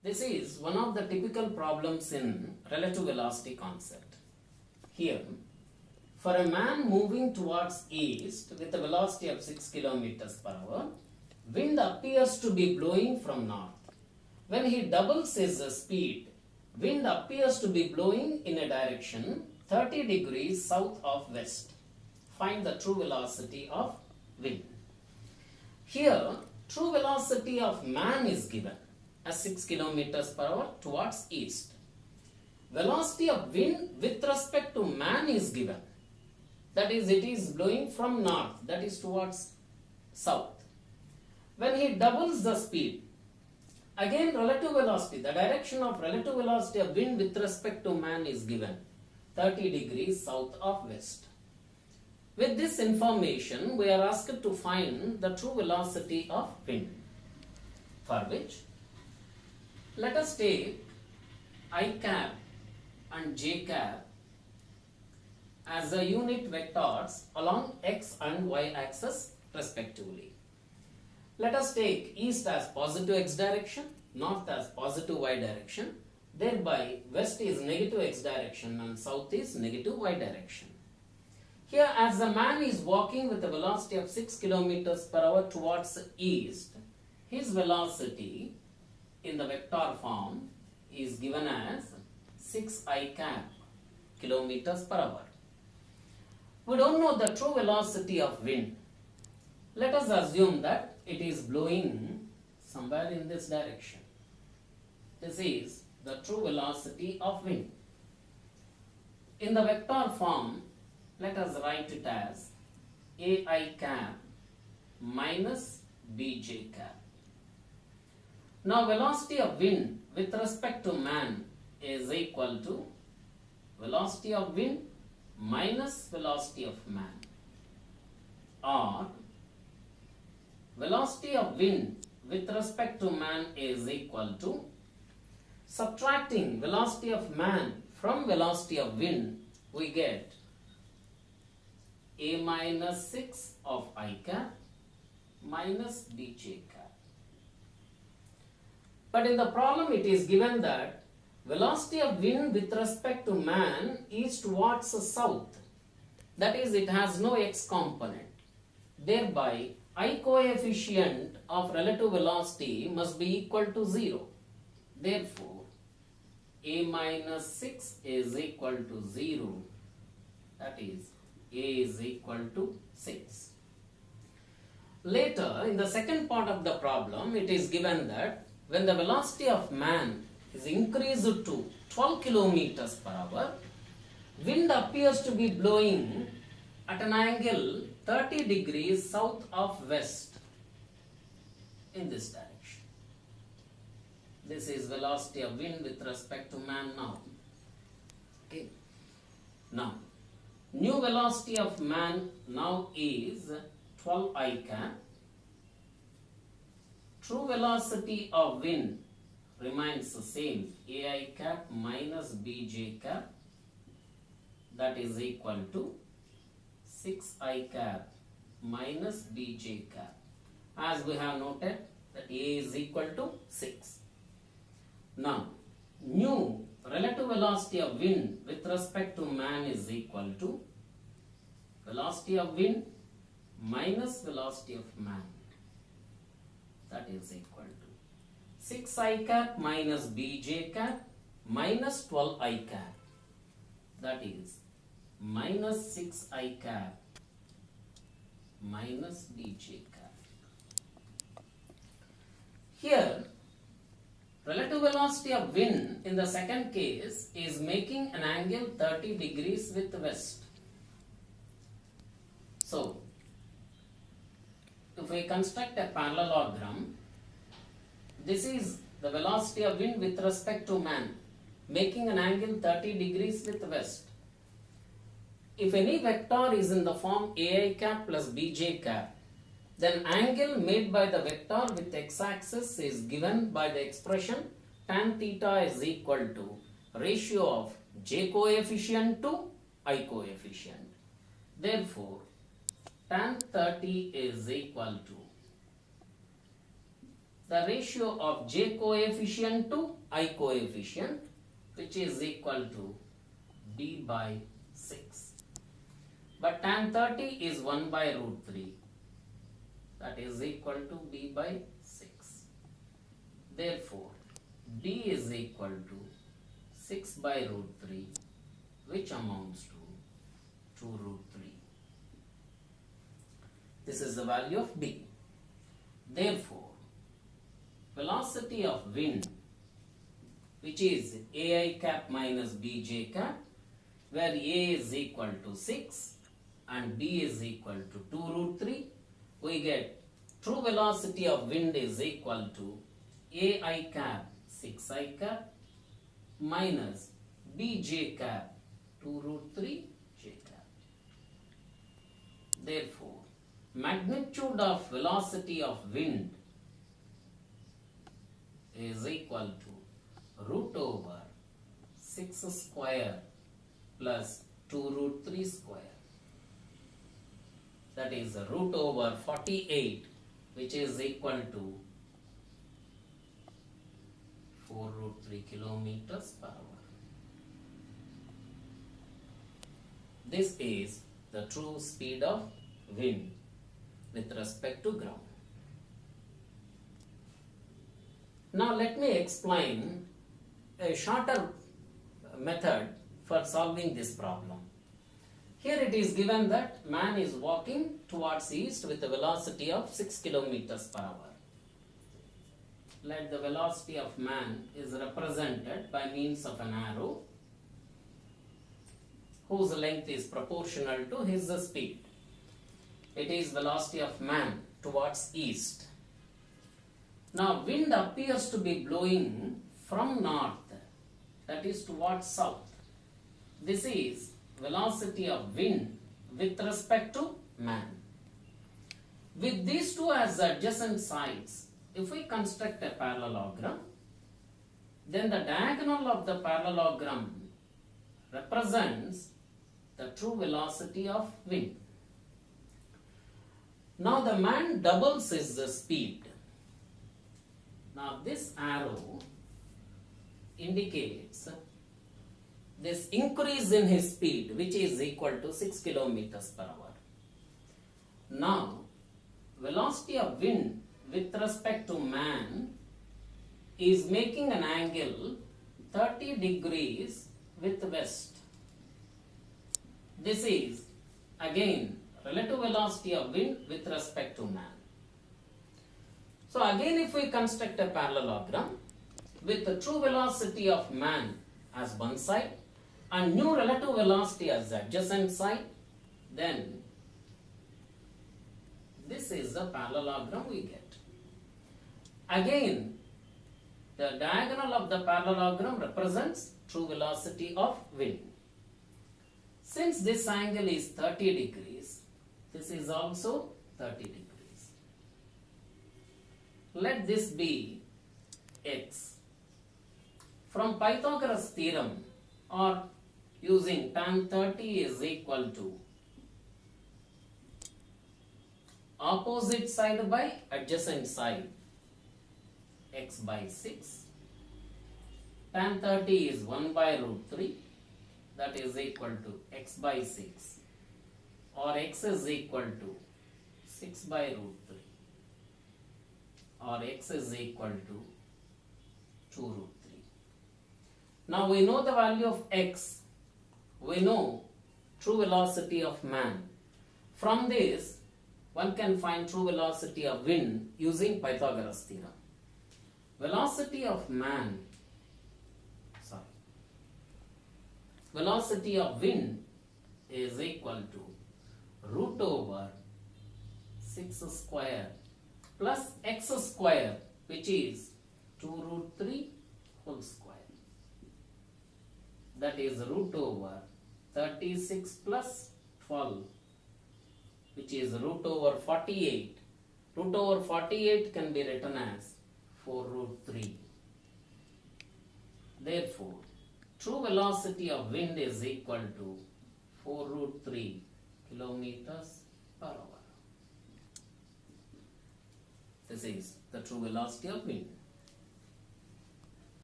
This is one of the typical problems in relative velocity concept. Here, for a man moving towards east with a velocity of 6 kilometers per hour, wind appears to be blowing from north. When he doubles his speed, wind appears to be blowing in a direction 30 degrees south of west. Find the true velocity of wind. Here, true velocity of man is given as 6 kilometers per hour towards east. Velocity of wind with respect to man is given. That is, it is blowing from north, that is towards south. When he doubles the speed, again relative velocity, the direction of relative velocity of wind with respect to man is given 30 degrees south of west. With this information, we are asked to find the true velocity of wind, for which let us take I cap and j cap as the unit vectors along x and y axis respectively. Let us take east as positive x direction, north as positive y direction, thereby west is negative x direction and south is negative y direction. Here, as the man is walking with a velocity of 6 kilometers per hour towards east, his velocity in the vector form is given as 6I cap kilometers per hour. We don't know the true velocity of wind. Let us assume that it is blowing somewhere in this direction. This is the true velocity of wind. In the vector form, let us write it as AI cap minus BJ cap. Now velocity of wind with respect to man is equal to velocity of wind minus velocity of man, or velocity of wind with respect to man is equal to subtracting velocity of man from velocity of wind, we get a minus 6 of I cap minus bj cap. But in the problem it is given that velocity of wind with respect to man is towards the south. That is, it has no x component. Thereby, I coefficient of relative velocity must be equal to 0. Therefore, a minus 6 is equal to 0. That is, a is equal to 6. Later, in the second part of the problem, it is given that when the velocity of man is increased to 12 kilometers per hour, wind appears to be blowing at an angle 30 degrees south of west in this direction. This is velocity of wind with respect to man now. Okay. Now, new velocity of man now is 12I cap. True velocity of wind remains the same, AI cap minus BJ cap, that is equal to 6I cap minus BJ cap. As we have noted that A is equal to 6. Now, new relative velocity of wind with respect to man is equal to velocity of wind minus velocity of man. That is equal to 6I cap minus BJ cap minus 12I cap. That is minus 6I cap minus BJ cap. Here, relative velocity of wind in the second case is making an angle 30 degrees with west. So, if we construct a parallelogram, this is the velocity of wind with respect to man, making an angle 30 degrees with west. If any vector is in the form AI cap plus BJ cap, then angle made by the vector with x-axis is given by the expression tan theta is equal to ratio of j coefficient to I coefficient. Therefore, tan 30 is equal to the ratio of j coefficient to I coefficient, which is equal to b by 6. But tan 30 is 1 by root 3, that is equal to b by 6. Therefore, b is equal to 6 by root 3, which amounts to 2 root 3. This is the value of b. Therefore, velocity of wind, which is ai cap minus bj cap, where a is equal to 6 and b is equal to 2 root 3, we get true velocity of wind is equal to ai cap 6i cap minus bj cap 2 root 3 j cap. Therefore, magnitude of velocity of wind is equal to root over 6 square plus 2 root 3 square. That is root over 48, which is equal to 4 root 3 kilometers per hour. This is the true speed of wind with respect to ground. Now let me explain a shorter method for solving this problem. Here it is given that man is walking towards east with a velocity of 6 kilometers per hour. Let the velocity of man is represented by means of an arrow whose length is proportional to his speed. It is velocity of man towards east. Now wind appears to be blowing from north, that is towards south. This is velocity of wind with respect to man. With these two as adjacent sides, if we construct a parallelogram, then the diagonal of the parallelogram represents the true velocity of wind. Now the man doubles his speed. Now this arrow indicates this increase in his speed, which is equal to 6 kilometers per hour. Now, velocity of wind with respect to man is making an angle 30 degrees with west. This is again relative velocity of wind with respect to man. So again, if we construct a parallelogram with the true velocity of man as one side and new relative velocity as the adjacent side, then this is the parallelogram we get. Again, the diagonal of the parallelogram represents true velocity of wind. Since this angle is 30 degrees, this is also 30 degrees. Let this be x. From Pythagoras theorem, or using tan 30 is equal to opposite side by adjacent side, x by 6. Tan 30 is 1 by root 3, that is equal to x by 6, or x is equal to 6 by root 3, or x is equal to 2 root 3. Now we know the value of x, we know true velocity of man. From this, one can find true velocity of wind using Pythagoras theorem. Velocity of wind is equal to root over 6 square plus x square, which is 2 root 3 whole square. That is root over 36 plus 12, which is root over 48. Root over 48 can be written as 4 root 3. Therefore, true velocity of wind is equal to 4 root 3 kilometers per hour. This is the true velocity of wind.